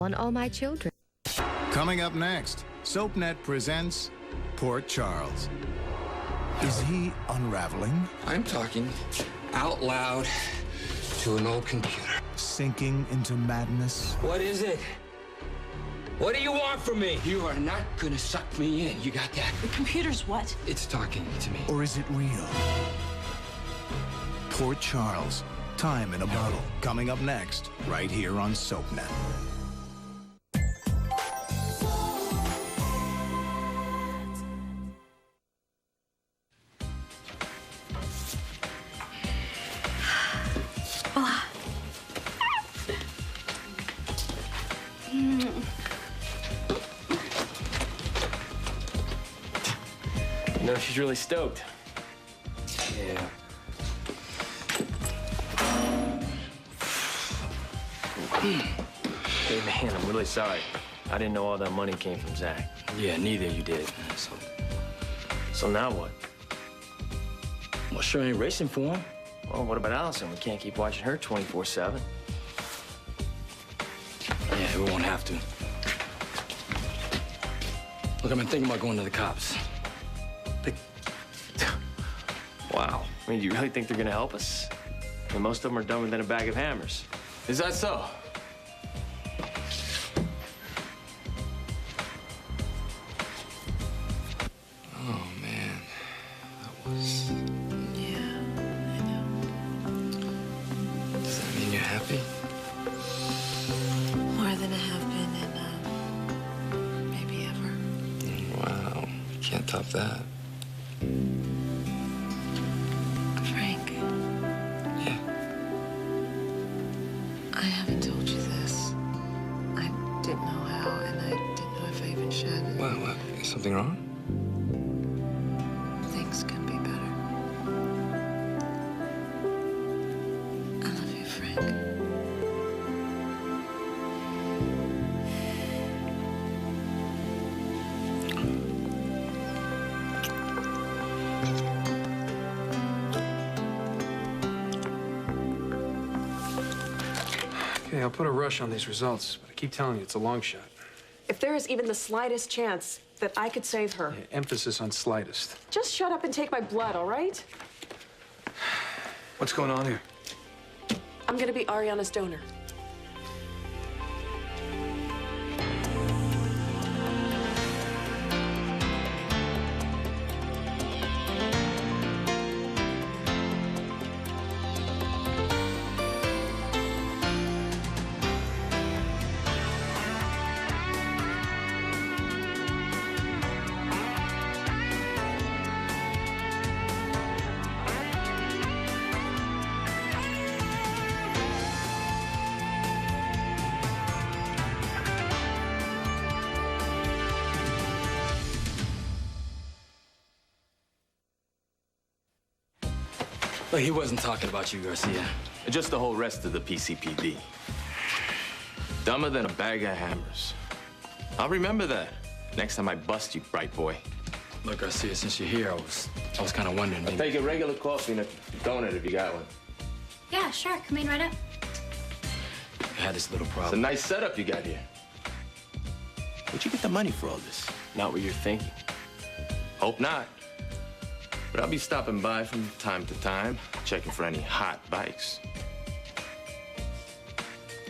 on all my children. Coming up next, SoapNet presents Port Charles. Is he unraveling? I'm talking out loud to an old computer. Sinking into madness? What is it? What do you want from me? You are not gonna suck me in. You got that? The computer's what? It's talking to me. Or is it real? Port Charles, time in a bottle. Coming up next, right here on SoapNet. You know, she's really stoked. Yeah. Hey, man, I'm really sorry. I didn't know all that money came from Zach. Yeah, neither you did. So now what? Well, sure ain't racing for him. Well, what about Allison? We can't keep watching her 24/7. Yeah, we won't have to. Look, I've been thinking about going to the cops. Wow. I mean, do you really think they're gonna help us? I mean, most of them are dumber than a bag of hammers. Is that so? Oh, man. That was... Yeah, I know. Does that mean you're happy? More than I have been in, maybe ever. Wow. Can't top that. Frank, Yeah. I haven't told you this. I didn't know how, and I didn't know if I even should. What? Is something wrong? Things can be better. I love you, Frank. Okay, I'll put a rush on these results, but I keep telling you it's a long shot. If there is even the slightest chance that I could save her, Yeah, emphasis on slightest. just shut up and take my blood, all right? What's going on here? I'm gonna be Ariana's donor. Look, he wasn't talking about you, Garcia. Just the whole rest of the PCPD. Dumber than a bag of hammers. I'll remember that next time I bust you, bright boy. Look, Garcia, since you're here, I was kind of wondering. I'll take a regular coffee and a donut if you got one. Yeah, sure. Come in right up. I had this little It's a problem. nice setup you got here. Where'd you get the money for all this? Not what you're thinking. Hope not. But I'll be stopping by from time to time, checking for any hot bikes.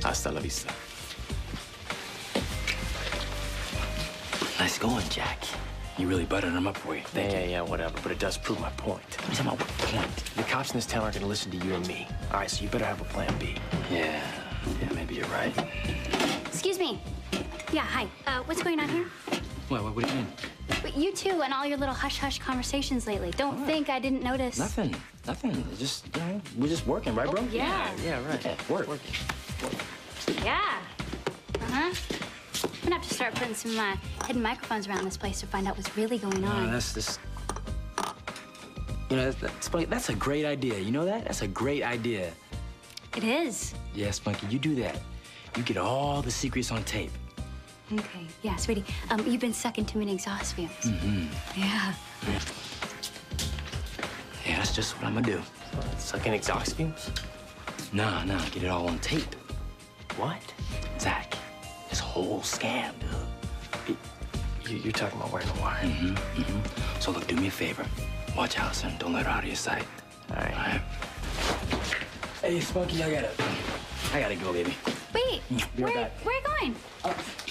Hasta la vista. Nice going, Jack. You really buttered him up for you. Yeah, whatever. But it does prove my point. What are you talking about? What point? The cops in this town aren't gonna listen to you and me. All right, so you better have a plan B. Yeah, maybe you're right. Excuse me. Yeah, hi. What's going on here? What do you mean? But you two and all your little hush-hush conversations lately. Don't think I didn't notice. Nothing. It's just, we're just working, right, bro? Yeah. Yeah, right. Yeah, work. Yeah. Uh-huh. I'm gonna have to start putting some hidden microphones around this place to find out what's really going on. That's this. That's funny. That's a great idea. You know that? That's a great idea. It is. Yeah, Spunky, you do that. You get all the secrets on tape. Okay. Yeah, sweetie. You've been sucking too many exhaust fumes. Mm-hmm. Yeah. Yeah, that's just what I'm gonna do. Sucking exhaust fumes? Nah, get it all on tape. What? Zach, This whole scam, dude. You're talking about wearing a wire. So look, do me a favor. Watch out, son. Don't let her out of your sight. All right. All right? Hey, Spunky, I gotta go, baby. Wait, Be right where back. are you going?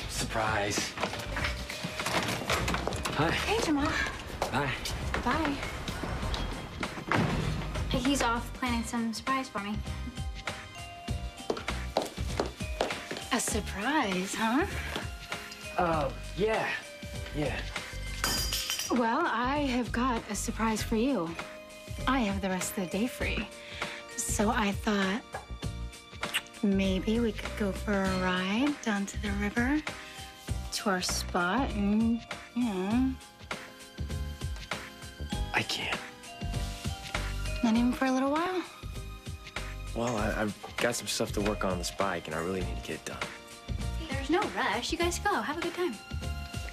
Surprise. Hi. Hey, Jamal. Bye. Bye. He's off planning some surprise for me. A surprise, huh? Yeah. Well, I have got a surprise for you. I have the rest of the day free. So I thought maybe we could go for a ride down to the river to our spot and, you know, I can't. not even for a little while. Well, I've got some stuff to work on this bike, and I really need to get it done. There's no rush. You guys go. Have a good time.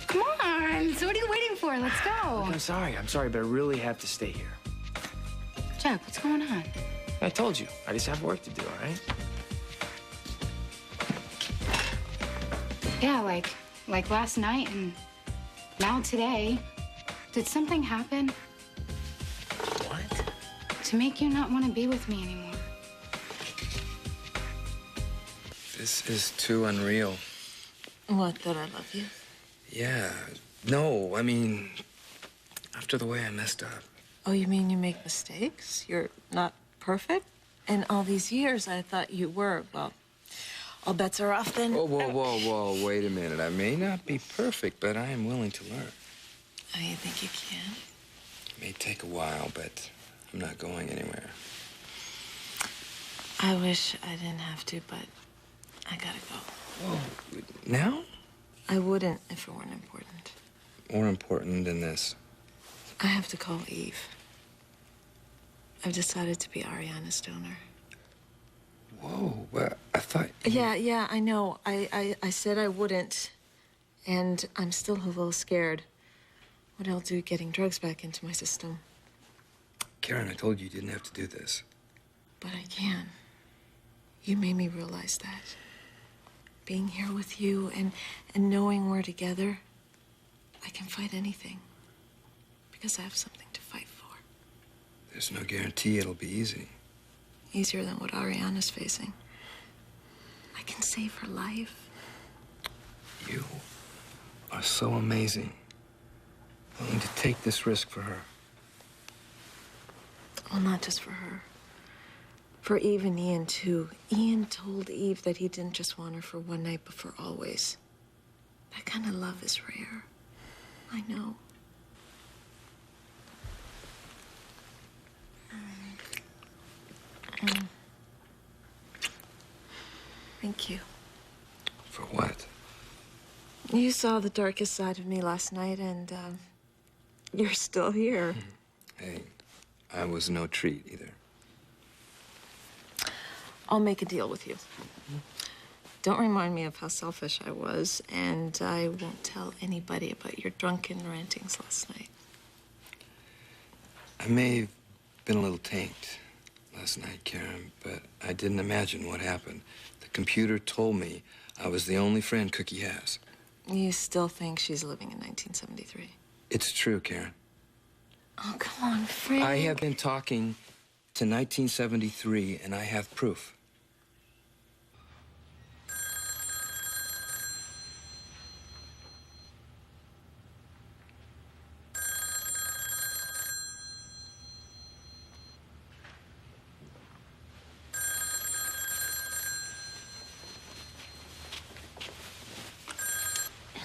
Come on. So what are you waiting for? Let's go. I'm sorry, but I really have to stay here. Jack, what's going on? I told you, I just have work to do, all right? Yeah, like last night and now today. Did something happen What? to make you not want to be with me anymore? This is too unreal. What, that I love you? Yeah. No, I mean, after the way I messed up. Oh, you mean you make mistakes? You're not perfect? In all these years, I thought you were. Well, all bets are off then. Whoa. Wait a minute. I may not be perfect, but I am willing to learn. Oh, you think you can? It may take a while, but I'm not going anywhere. I wish I didn't have to, but I gotta go. Whoa. Now? I wouldn't if it weren't important. More important than this. I have to call Eve. I've decided to be Ariana's donor. Whoa, well, I thought... Yeah, I know. I said I wouldn't, and I'm still a little scared what I'll do getting drugs back into my system. Karen, I told you didn't have to do this. But I can. You made me realize that. Being here with you and knowing we're together, I can fight anything. Because I have something to fight for. There's no guarantee it'll be easy. Easier than what Ariana's facing. I can save her life. You are so amazing. Willing to take this risk for her. Well, not just for her. For Eve and Ian, too. Ian told Eve that he didn't just want her for one night, but for always. That kind of love is rare. I know. Thank you. For what? You saw the darkest side of me last night, and you're still here. Hey, I was no treat either. I'll make a deal with you. Don't remind me of how selfish I was, and I won't tell anybody about your drunken rantings last night. I may have been a little tanked last night, Karen, but I didn't imagine what happened. The computer told me I was the only friend Cookie has. You still think she's living in 1973? It's true, Karen. Oh, come on, Frank. I have been talking to 1973, and I have proof.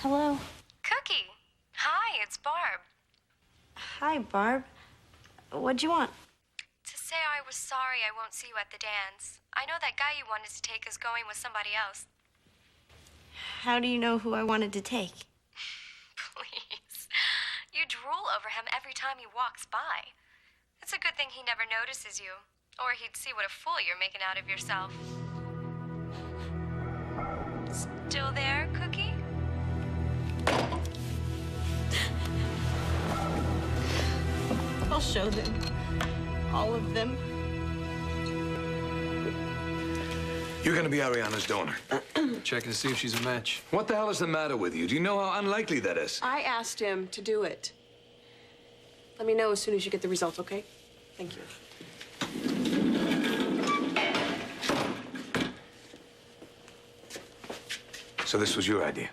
Hello. Cookie. Hi, it's Barb. Hi, Barb. What'd you want? To say I was sorry I won't see you at the dance. I know that guy you wanted to take is going with somebody else. How do you know who I wanted to take? Please. You drool over him every time he walks by. It's a good thing he never notices you, or he'd see what a fool you're making out of yourself. Still there, Cookie? I'll show them. All of them. You're gonna be Ariana's donor. Checking to see if she's a match. What the hell is the matter with you? Do you know how unlikely that is? I asked him to do it. Let me know as soon as you get the results, okay? Thank you. So this was your idea?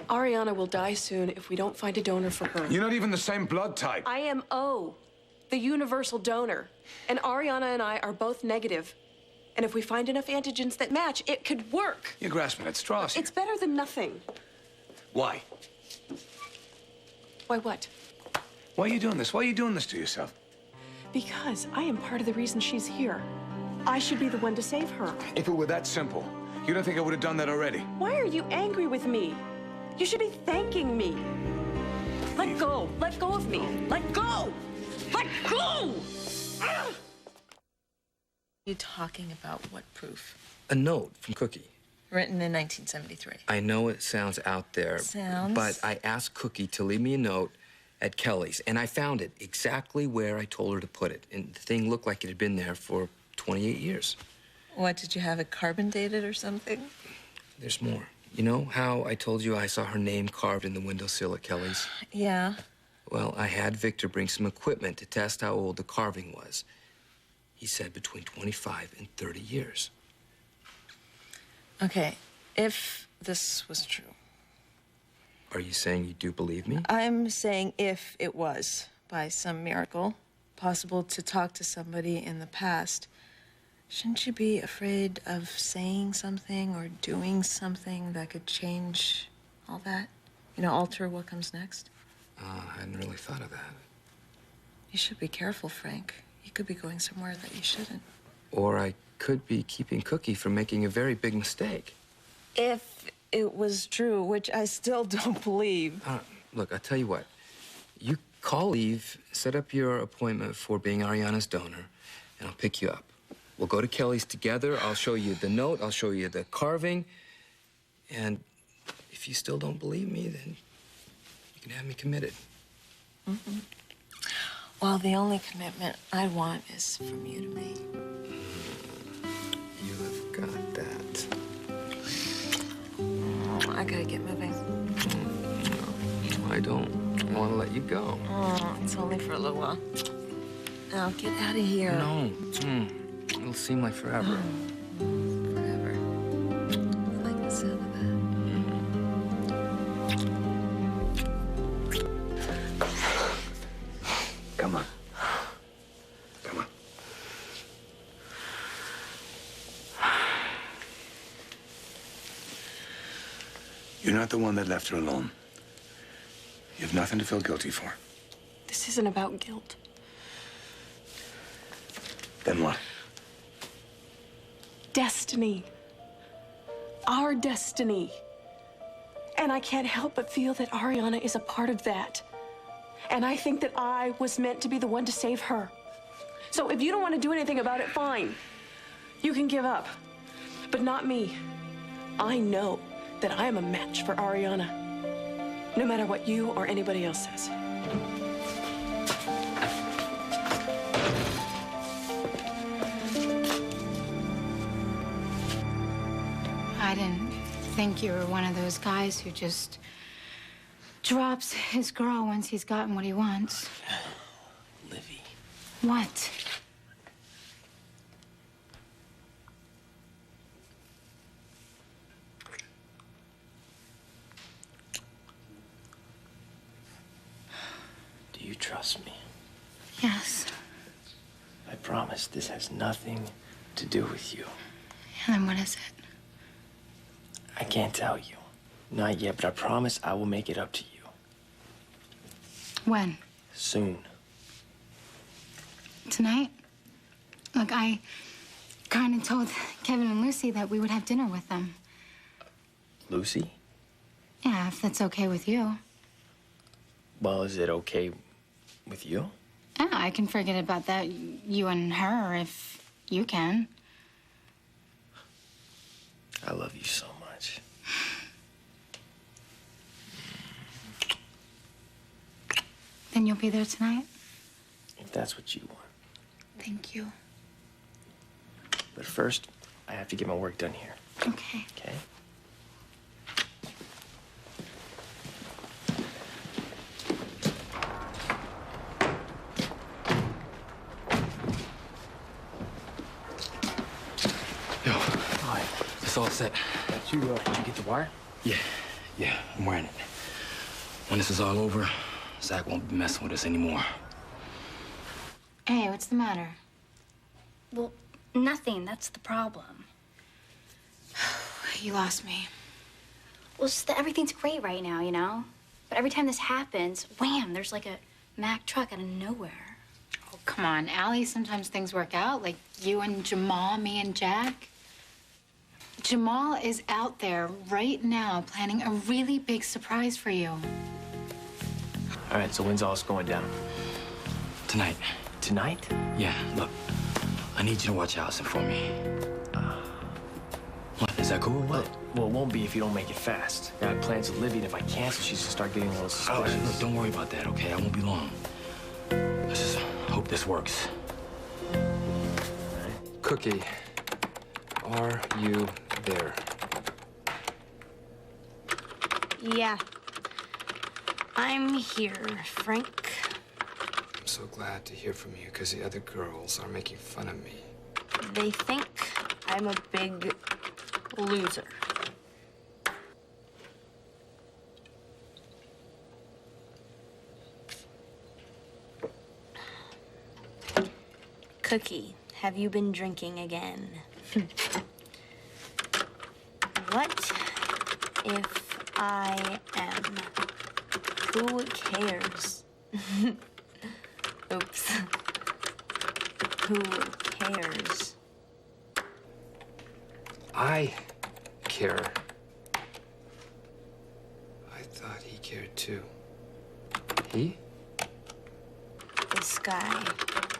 Ariana will die soon if we don't find a donor for her. You're not even the same blood type. I am O, the universal donor. And Ariana and I are both negative. And if we find enough antigens that match, it could work. You're grasping at straws here. It's better than nothing. Why? Why what? Why are you doing this? Why are you doing this to yourself? Because I am part of the reason she's here. I should be the one to save her. If it were that simple, you don't think I would have done that already? Why are you angry with me? You should be thanking me. Let go. Let go of me. Let go. Let go! Ah! You talking about what proof? A note from Cookie. Written in 1973. I know it sounds out there. Sounds? But I asked Cookie to leave me a note at Kelly's, and I found it exactly where I told her to put it. And the thing looked like it had been there for 28 years. What, did you have it carbon dated or something? There's more. You know how I told you I saw her name carved in the windowsill at Kelly's? Yeah. Well, I had Victor bring some equipment to test how old the carving was. He said between 25 and 30 years. Okay, if this was true. Are you saying you do believe me? I'm saying if it was, by some miracle, possible to talk to somebody in the past, shouldn't you be afraid of saying something or doing something that could change all that? You know, alter what comes next? I hadn't really thought of that. You should be careful, Frank. You could be going somewhere that you shouldn't. Or I could be keeping Cookie from making a very big mistake. If it was true, which I still don't believe. Look, I'll tell you what. You call Eve, set up your appointment for being Ariana's donor, and I'll pick you up. We'll go to Kelly's together. I'll show you the note. I'll show you the carving. And if you still don't believe me, then you can have me committed. Mm-hmm. Well, the only commitment I want is from you to me. You have got that. I gotta get moving. I don't want to let you go. It's only for a little while. Now, get out of here. No. It'll seem like forever. Forever. I like the sound of that. Come on. Come on. You're not the one that left her alone. You have nothing to feel guilty for. This isn't about guilt. Then what? Destiny. Our destiny. And I can't help but feel that Ariana is a part of that. And I think that I was meant to be the one to save her. So if you don't want to do anything about it, fine. You can give up. But not me. I know that I am a match for Ariana. No matter what you or anybody else says. I didn't think you were one of those guys who just drops his girl once he's gotten what he wants. Livy. What? Do you trust me? Yes. I promise this has nothing to do with you. And then what is it? I can't tell you. Not yet, but I promise I will make it up to you. When? Soon. Tonight? Look, I kind of told Kevin and Lucy that we would have dinner with them. Lucy? Yeah, if that's okay with you. Well, is it okay with you? Yeah, I can forget about that, you and her, if you can. I love you so much. Then you'll be there tonight? If that's what you want. Thank you. But first, I have to get my work done here. Okay. Okay? Yo, all right, it's all set. Did you get the wire? Yeah, I'm wearing it. When this is all over, Zach won't be messing with us anymore. Hey, what's the matter? Well, nothing. That's the problem. You lost me. Well, it's just that everything's great right now, you know? But every time this happens, wham, there's like a Mack truck out of nowhere. Oh, come on, Allie. Sometimes things work out, like you and Jamal, me and Jack. Jamal is out there right now planning a really big surprise for you. All right, so when's all this going down? Tonight. Tonight? Yeah, look, I need you to watch Allison for me. What, is that cool or what? Well, it won't be if you don't make it fast. I got plans with Libby, and if I cancel, she's gonna start getting a little suspicious. Look, don't worry about that, okay? I won't be long. Let's just hope this works. Cookie, are you there? Yeah. I'm here, Frank. I'm so glad to hear from you, because the other girls are making fun of me. They think I'm a big loser. Cookie, have you been drinking again? What if I am? Who cares? Oops. Who cares? I care. I thought he cared too. He? This guy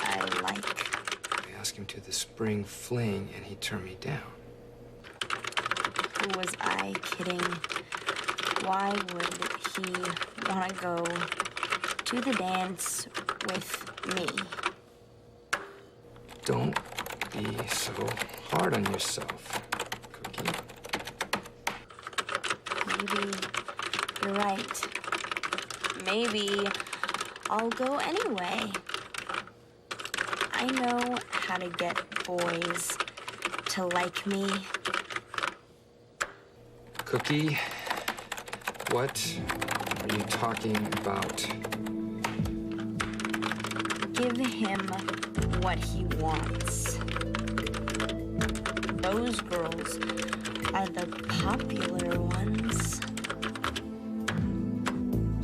I like. I asked him to the spring fling and he turned me down. Who was I kidding? Why would he want to go to the dance with me? Don't be so hard on yourself, Cookie. Maybe you're right. Maybe I'll go anyway. I know how to get boys to like me. Cookie, what are you talking about? Give him what he wants. Those girls are the popular ones.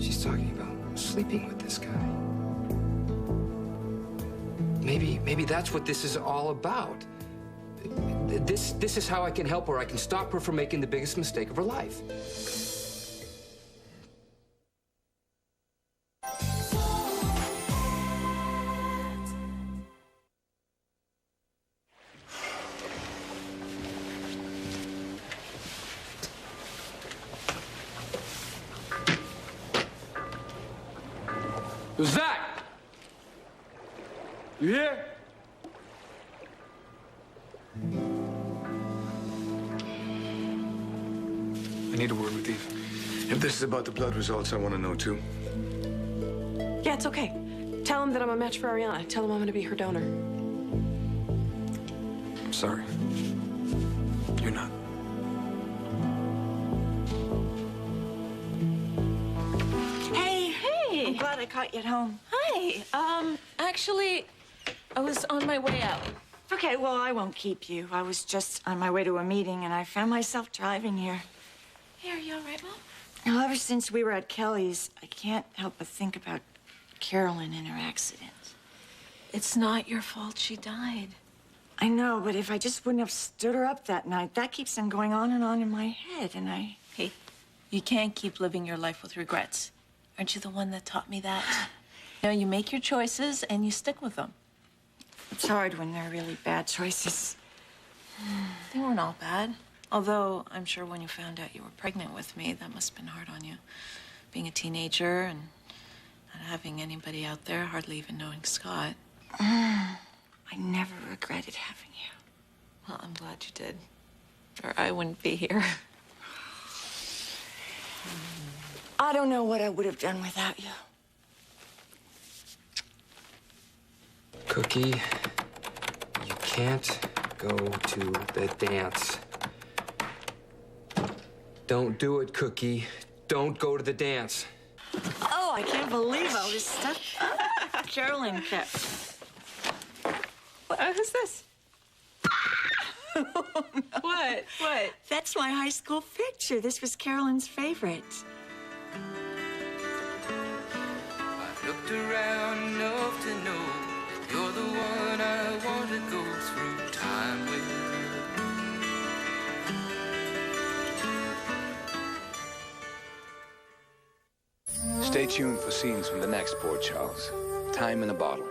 She's talking about sleeping with this guy. Maybe that's what this is all about. This is how I can help her. I can stop her from making the biggest mistake of her life. Zach! You here? I need a word with Eve. If this is about the blood results, I want to know too. Yeah, it's okay. Tell him that I'm a match for Ariana. Tell him I'm gonna be her donor. I'm sorry. You're not. Hey. Hey. I'm glad I caught you at home. Hi. Actually, I was on my way out. Okay, well, I won't keep you. I was just on my way to a meeting, and I found myself driving here. Hey, are you all right, Mom? Now, ever since we were at Kelly's, I can't help but think about Carolyn and her accident. It's not your fault she died. I know, but if I just wouldn't have stood her up that night, that keeps on going on in my head, and I... Hey, you can't keep living your life with regrets. Aren't you the one that taught me that? You know, you make your choices and you stick with them. It's hard when they're really bad choices. They weren't all bad. Although, I'm sure when you found out you were pregnant with me, that must have been hard on you. Being a teenager and not having anybody out there, hardly even knowing Scott. I never regretted having you. Well, I'm glad you did, or I wouldn't be here. I don't know what I would have done without you. Cookie, you can't go to the dance. Don't do it, Cookie. Don't go to the dance. Oh, I can't believe all this stuff Carolyn kept. Who's this? What? What? That's my high school picture. This was Carolyn's favorite. I looked around enough to know you're the one I want to go through time with. Stay tuned for scenes from the next Port Charles. Time in a bottle.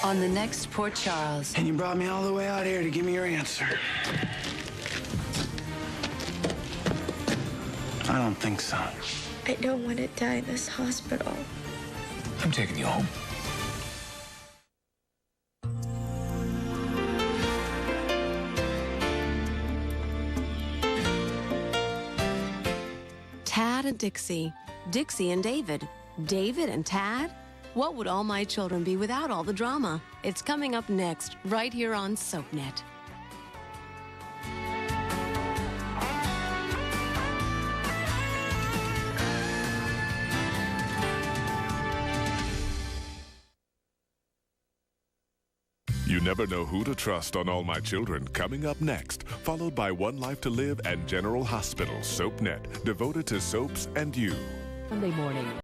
On the next Port Charles. And you brought me all the way out here to give me your answer. I don't think so. I don't want to die in this hospital. I'm taking you home. Tad and Dixie, Dixie and David, David and Tad? What would all my children be without all the drama? It's coming up next, right here on SoapNet. You never know who to trust on All My Children. Coming up next, followed by One Life to Live and General Hospital, SoapNet, devoted to soaps and you. Monday morning.